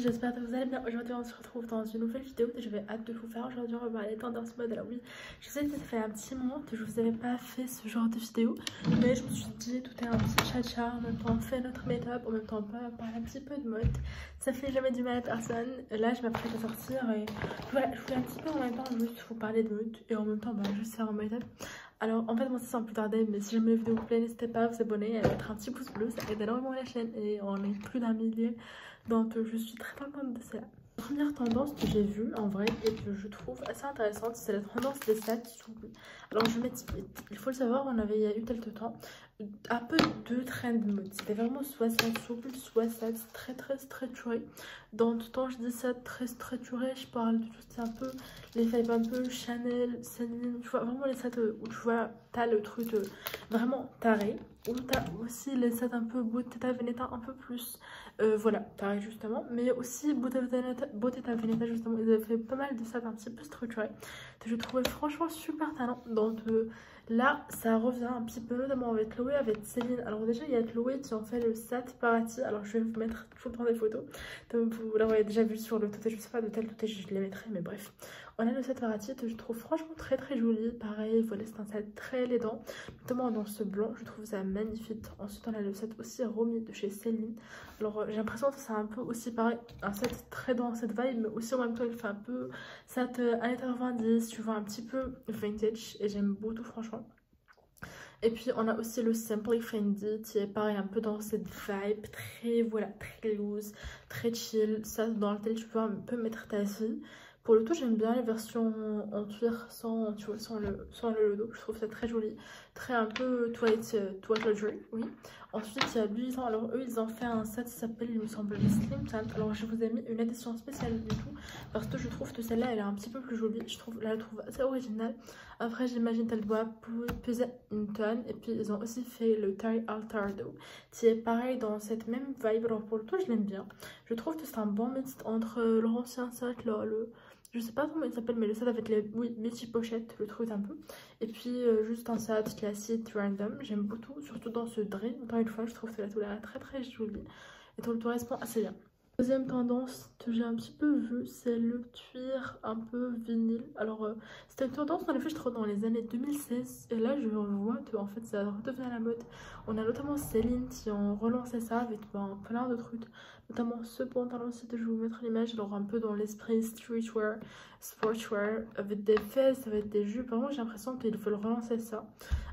j'espère que vous allez bien. Aujourd'hui on se retrouve dans une nouvelle vidéo que je vais hâte de vous faire. Aujourd'hui on va parler tendance mode. Alors oui, je sais que ça fait un petit moment que je vous avais pas fait ce genre de vidéo, mais je me suis dit tout est un petit chacha, en même temps on fait notre make-up, en même temps on peut parler un petit peu de mode. Ça fait jamais du mal à personne. Là je m'apprête à sortir et voilà, je voulais un petit peu en même temps juste vous parler de mode et en même temps juste faire un make-up. Alors en fait moi c'est sans plus tarder, mais si jamais la vidéo vous plaît n'hésitez pas à vous abonner et à mettre un petit pouce bleu, ça aide énormément la chaîne et on est plus d'un millier, donc je suis très contente de cela. La première tendance que j'ai vue en vrai et que je trouve assez intéressante, c'est la tendance des sacs souples. Alors je m'explique, il faut le savoir, il y a eu quelque temps un peu deux trends de mode. C'était vraiment soit sac souple, soit sac très stretchy. Dans tout temps je dis ça très stretchy, je parle de tout c'est un peu les vibes un peu Chanel, Celine, tu vois vraiment les sets où tu vois t'as le truc vraiment taré, ou t'as aussi les sets un peu Bottega Veneta un peu plus voilà taré justement, mais aussi Bottega Veneta justement ils avaient fait pas mal de sets un petit peu structurés que je trouvais franchement super talent. Donc là ça revient un petit peu notamment avec Chloé, avec Céline. Alors déjà il y a Chloé qui en fait le set Parati, alors je vais vous mettre tout le temps des photos donc vous l'avez déjà vu sur le toté, je sais pas de tel toté je les mettrai, mais bref on a le set Parati que je trouve franchement très joli. Pareil voilà, c'est un set très élégant, notamment dans ce blanc, je trouve ça magnifique. Ensuite on a le set aussi Romy de chez Céline. Alors j'ai l'impression que c'est un peu aussi pareil, un set très dans cette vibe, mais aussi en même temps il fait un peu set années 90, tu vois, un petit peu vintage, et j'aime beaucoup franchement. Et puis on a aussi le Simply Fendi qui est pareil un peu dans cette vibe très voilà, très loose, très chill, ça dans lequel tu peux un peu mettre ta fille. Pour le tout j'aime bien les versions en cuir sans, tu vois, sans le logo, je trouve ça très joli, très un peu toiletry, oui. Ensuite il y a Louis, alors eux ils ont fait un set qui s'appelle il me semble le Slim Tent. Alors je vous ai mis une édition spéciale du tout parce que je trouve que celle-là elle est un petit peu plus jolie, je la trouve assez originale. Après j'imagine qu'elle doit peser une tonne. Et puis ils ont aussi fait le Terry Altardo qui est pareil dans cette même vibe. Alors pour le tout je l'aime bien, je trouve que c'est un bon mix entre l'ancien set là, je sais pas comment il s'appelle, mais le set avec les multi-pochettes, le truc un peu. Et puis juste un set classique random. J'aime beaucoup, surtout dans ce dress. Encore une fois, je trouve que la couleur est très jolie. Et tout le tout reste assez bien. Deuxième tendance que j'ai un petit peu vue, c'est le cuir un peu vinyle. Alors c'était une tendance en effet je trouve dans les années 2016 et là je vois que en fait ça redevient à la mode. On a notamment Céline qui ont relancé ça avec plein de trucs, notamment ce pantalon ci que je vais vous mettre l'image, alors un peu dans l'esprit streetwear, sportswear, avec des vestes, avec des jupes. Vraiment j'ai l'impression qu'ils veulent relancer ça,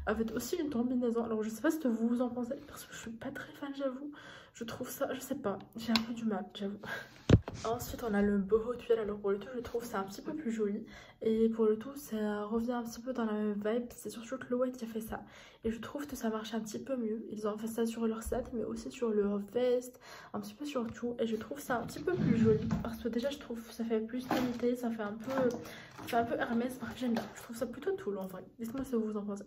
avec aussi une combinaison. Alors je sais pas ce que vous en pensez parce que je suis pas très fan, j'avoue. Je trouve ça, je sais pas, j'ai un peu du mal, j'avoue. Ensuite on a le boho tuile. Alors pour le tout je trouve ça un petit peu plus joli, et pour le tout ça revient un petit peu dans la même vibe. C'est surtout Chloé qui a fait ça et je trouve que ça marche un petit peu mieux. Ils ont fait ça sur leur set mais aussi sur leur veste, un petit peu sur tout, et je trouve ça un petit peu plus joli parce que déjà je trouve ça fait plus qualité, ça fait un peu Hermès. Bref j'aime bien, je trouve ça plutôt cool en vrai. Dites-moi ce que vous en pensez.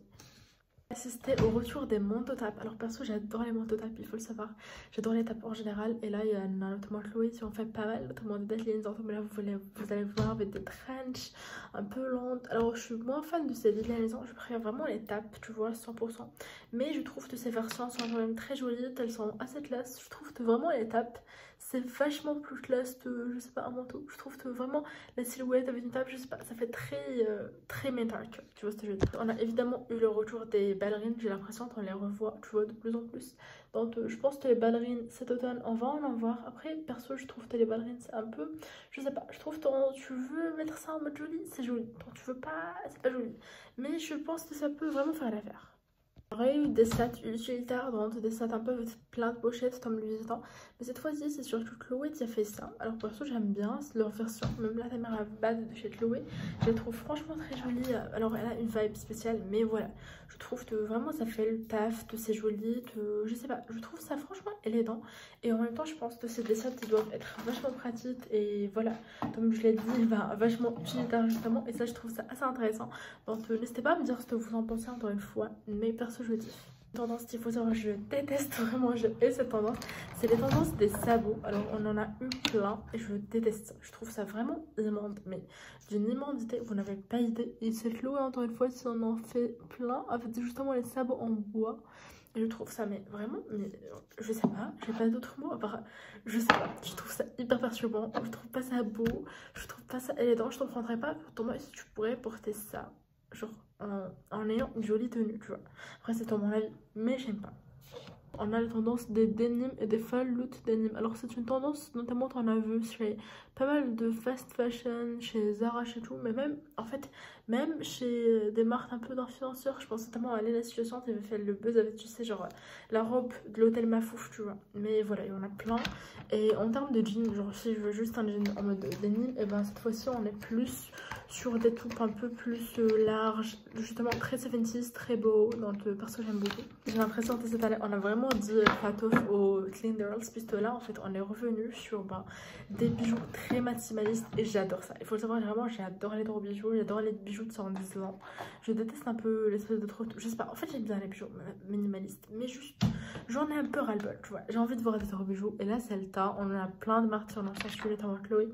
Assister au retour des manteaux tapes. Alors perso j'adore les manteaux tapes, il faut le savoir, j'adore les tapes en général, et là il y a notamment Chloé qui en fait pas mal, notamment des deadlines. Donc là vous allez voir avec des trenches un peu lentes. Alors je suis moins fan de ces deadlines, je préfère vraiment les tapes, tu vois, 100%, mais je trouve que ces versions sont quand même très jolies, elles sont assez classe. Je trouve que vraiment les tapes c'est vachement plus classe que, je sais pas, un manteau. Je trouve que vraiment la silhouette avec une tape, je sais pas, ça fait très métal, tu vois ce que je veux dire. On a évidemment eu le retour des ballerines, j'ai l'impression qu'on les revoit, tu vois, de plus en plus. Donc je pense que les ballerines cet automne on va en voir. Après perso je trouve que les ballerines c'est un peu, je sais pas, je trouve que tu veux mettre ça en mode joli, c'est joli, quand tu veux pas, c'est pas joli, mais je pense que ça peut vraiment faire l'affaire. J'aurais eu des sets utilitaires, donc des sets un peu avec plein de pochettes comme Louis Vuitton, mais cette fois-ci c'est surtout Chloé qui a fait ça. Alors perso j'aime bien leur version, même la caméra base de chez Chloé, je la trouve franchement très jolie. Alors elle a une vibe spéciale, mais voilà, je trouve que vraiment ça fait le taf, que c'est joli, que je sais pas, je trouve ça franchement élégant, et en même temps je pense que c'est des sets qui doivent être vachement pratiques, et voilà, comme je l'ai dit, vachement utilitaires justement, et ça je trouve ça assez intéressant. Donc n'hésitez pas à me dire ce que vous en pensez encore une fois, mais perso je dis. Tendance qu'il faut savoir, je déteste vraiment, je hais cette tendance, c'est les tendances des sabots. Alors on en a eu plein et je déteste ça, je trouve ça vraiment immonde, mais d'une immondité, vous n'avez pas idée. Et c'est Chloé encore une fois si on en fait plein avec justement les sabots en bois. Je trouve ça, mais vraiment, mais je sais pas, j'ai pas d'autres mots à part, je sais pas, je trouve ça hyper perturbant, je trouve pas ça beau, je trouve pas ça élégant, je comprendrais pas pour moi si tu pourrais porter ça, genre en ayant une jolie tenue, tu vois. Après c'est ton mon avis, mais j'aime pas. On a la tendance des denim et des fall loot denim. Alors c'est une tendance, notamment t'en as vu chez pas mal de fast fashion, chez Zara, chez tout, mais même en fait, même chez des marques un peu d'influenceurs, je pense notamment à Lena Situation qui avait fait le buzz avec, tu sais, genre la robe de l'hôtel Mafouf, tu vois. Mais voilà, il y en a plein. Et en termes de jeans, genre si je veux juste un jean en mode denim, et ben cette fois-ci on est plus sur des toupes un peu plus larges, justement très 70s, très beau, donc parce que j'aime beaucoup. J'ai l'impression que cette année on a vraiment dit patof aux Clean Girls, puisque là en fait on est revenu sur des bijoux très maximalistes et j'adore ça. Il faut le savoir, vraiment j'adore les gros bijoux, j'adore les bijoux de 110 ans. Je déteste un peu l'espèce de trop, je sais pas, en fait j'aime bien les bijoux minimalistes, mais juste j'en ai un peu ras-le-bol, tu vois. J'ai envie de voir des gros bijoux et là c'est le tas, on en a plein de marques, on en cherche notamment Chloé.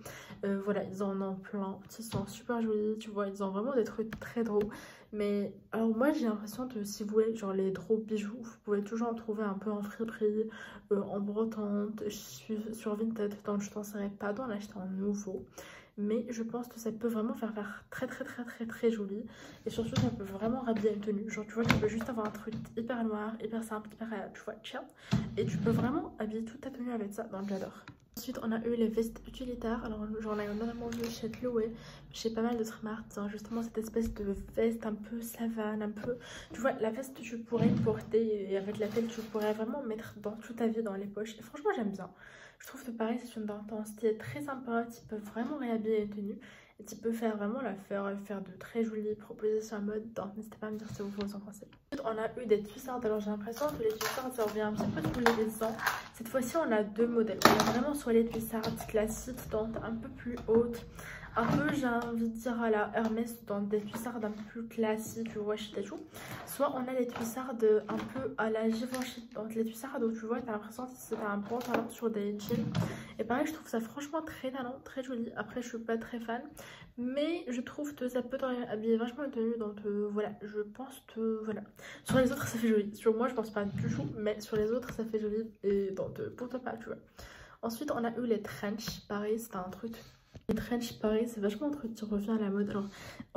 Voilà, ils en ont plein, ils sont super jolis, tu vois, ils ont vraiment des trucs très drôles. Mais alors moi j'ai l'impression que si vous voulez genre les drôles bijoux, vous pouvez toujours en trouver un peu en friperie, en brocante, sur Vinted, donc je ne penserais pas d'en acheter un nouveau. Mais je pense que ça peut vraiment faire très joli. Et surtout ça peut vraiment rhabiller une tenue. Genre tu vois, tu peux juste avoir un truc hyper noir, hyper simple, hyper tu vois chill. Et tu peux vraiment habiller toute ta tenue avec ça, donc j'adore. Ensuite on a eu les vestes utilitaires, alors j'en ai notamment vu chez Chloé, chez pas mal d'autres marques, hein, justement cette espèce de veste un peu savane, un peu, tu vois, la veste que tu pourrais porter et avec laquelle tu pourrais vraiment mettre dans toute ta vie dans les poches, et franchement j'aime bien. Je trouve que pareil c'est une intensité très sympa, tu peux vraiment réhabiller les tenues. Et tu peux faire vraiment faire de très jolies propositions à mode, donc n'hésitez pas à me dire si vous en pensez. Ensuite, on a eu des tussardes, alors j'ai l'impression que les tussardes ça revient un petit peu tous les ans. Cette fois-ci on a deux modèles, on a vraiment soit les tussardes classiques, donc un peu plus hautes, un peu j'ai envie de dire à la Hermès, dans des tussardes un peu plus classiques, tu vois, chez Tachou. Soit on a les tussardes un peu à la Givenchy, donc les tussardes où tu vois, t'as l'impression que c'est un bon talent sur des jeans. Et pareil, je trouve ça franchement très talent, très joli. Après, je suis pas très fan, mais je trouve que ça peut habiller vachement une tenue, donc voilà, je pense que voilà. Sur les autres, ça fait joli. Sur moi, je pense pas du tout, mais sur les autres, ça fait joli, et donc pourquoi pas, tu vois. Ensuite, on a eu les trench, pareil, c'était un truc. Les trench, pareil, c'est vachement un truc qui revient à la mode. Alors,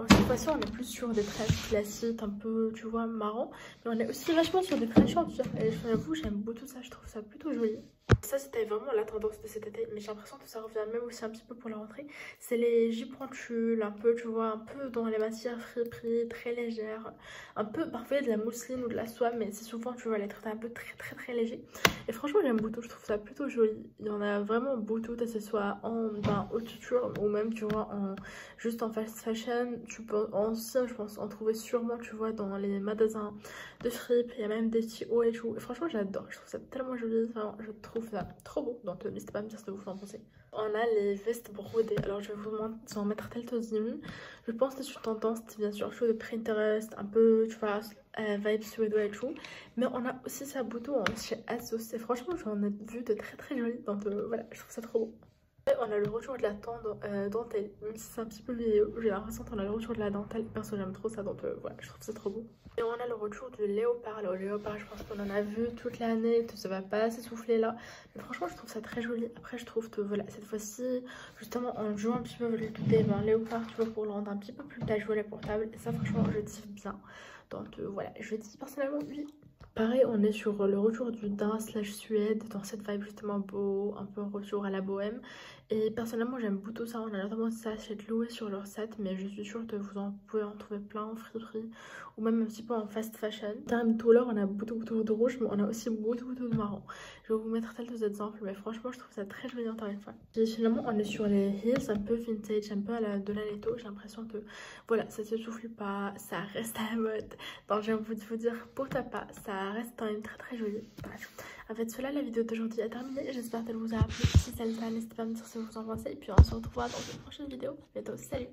cette fois-ci, on est plus sur des trench classiques, un peu, tu vois, marrant. Mais on est aussi vachement sur des trench en cuir. Et j'avoue, j'aime beaucoup ça, je trouve ça plutôt joli. Ça, c'était vraiment la tendance de cet été, mais j'ai l'impression que ça revient même aussi un petit peu pour la rentrée. C'est les jupes en tulle, un peu, tu vois, un peu dans les matières friperies, très légères. Un peu, parfois, il y a de la mousseline ou de la soie, mais c'est souvent, tu vois, les trucs un peu très léger. Et franchement, j'aime beaucoup, je trouve ça plutôt joli. Il y en a vraiment beaucoup, que ce soit en haute couture ou même, tu vois, juste en fast fashion. Tu peux aussi, je pense, en trouver sûrement, tu vois, dans les magasins de fripe. Il y a même des petits hauts et tout. Et franchement, j'adore, je trouve ça tellement joli, vraiment, je trouve ça trop beau, donc n'hésitez pas à me dire ce que vous en pensez. On a les vestes brodées, alors je vais vous en mettre quelques-unes. Je pense que c'est une tendance, bien sûr, chose de Pinterest, un peu, tu vois, vibe suédois et tout. Mais on a aussi sa bouton chez Asos, et franchement j'en ai vu de très jolies, donc voilà, je trouve ça trop beau. Et on a le retour de la dentelle, même si c'est un petit peu vieillot, j'ai l'impression qu'on a le retour de la dentelle, perso j'aime trop ça, donc voilà, je trouve ça trop beau. Et on a le retour du léopard. Alors le léopard, je pense qu'on en a vu toute l'année, ça va pas s'essouffler là. Mais franchement, je trouve ça très joli. Après, je trouve que voilà, cette fois-ci, justement, en jouant un petit peu avec le tout des léopard, tu vois, pour le rendre un petit peu plus casual et portable. Et ça, franchement, je kiffe bien. Donc voilà, je dis personnellement oui. Pareil, on est sur le retour du daim / suède, dans cette vibe justement beau, un peu retour à la bohème. Et personnellement, j'aime beaucoup ça. On a notamment ça chez Chloé sur leur set, mais je suis sûre que vous pouvez en trouver plein en friperie ou même un petit peu en fast fashion. En termes de couleur, on a beaucoup de rouge, mais on a aussi beaucoup de marron. Je vais vous mettre quelques exemples, mais franchement, je trouve ça très joli encore une fois. Et finalement, on est sur les heels un peu vintage, un peu à la de la Leto. J'ai l'impression que voilà, ça se souffle pas, ça reste à la mode. Donc j'ai envie de vous dire, pourquoi pas, ça reste quand même très joli. Bref. Avec cela, la vidéo d'aujourd'hui est terminée. J'espère qu'elle vous a plu. Si c'est le cas, n'hésitez pas à me dire ce que vous en pensez. Et puis on se retrouvera dans une prochaine vidéo. À bientôt, salut!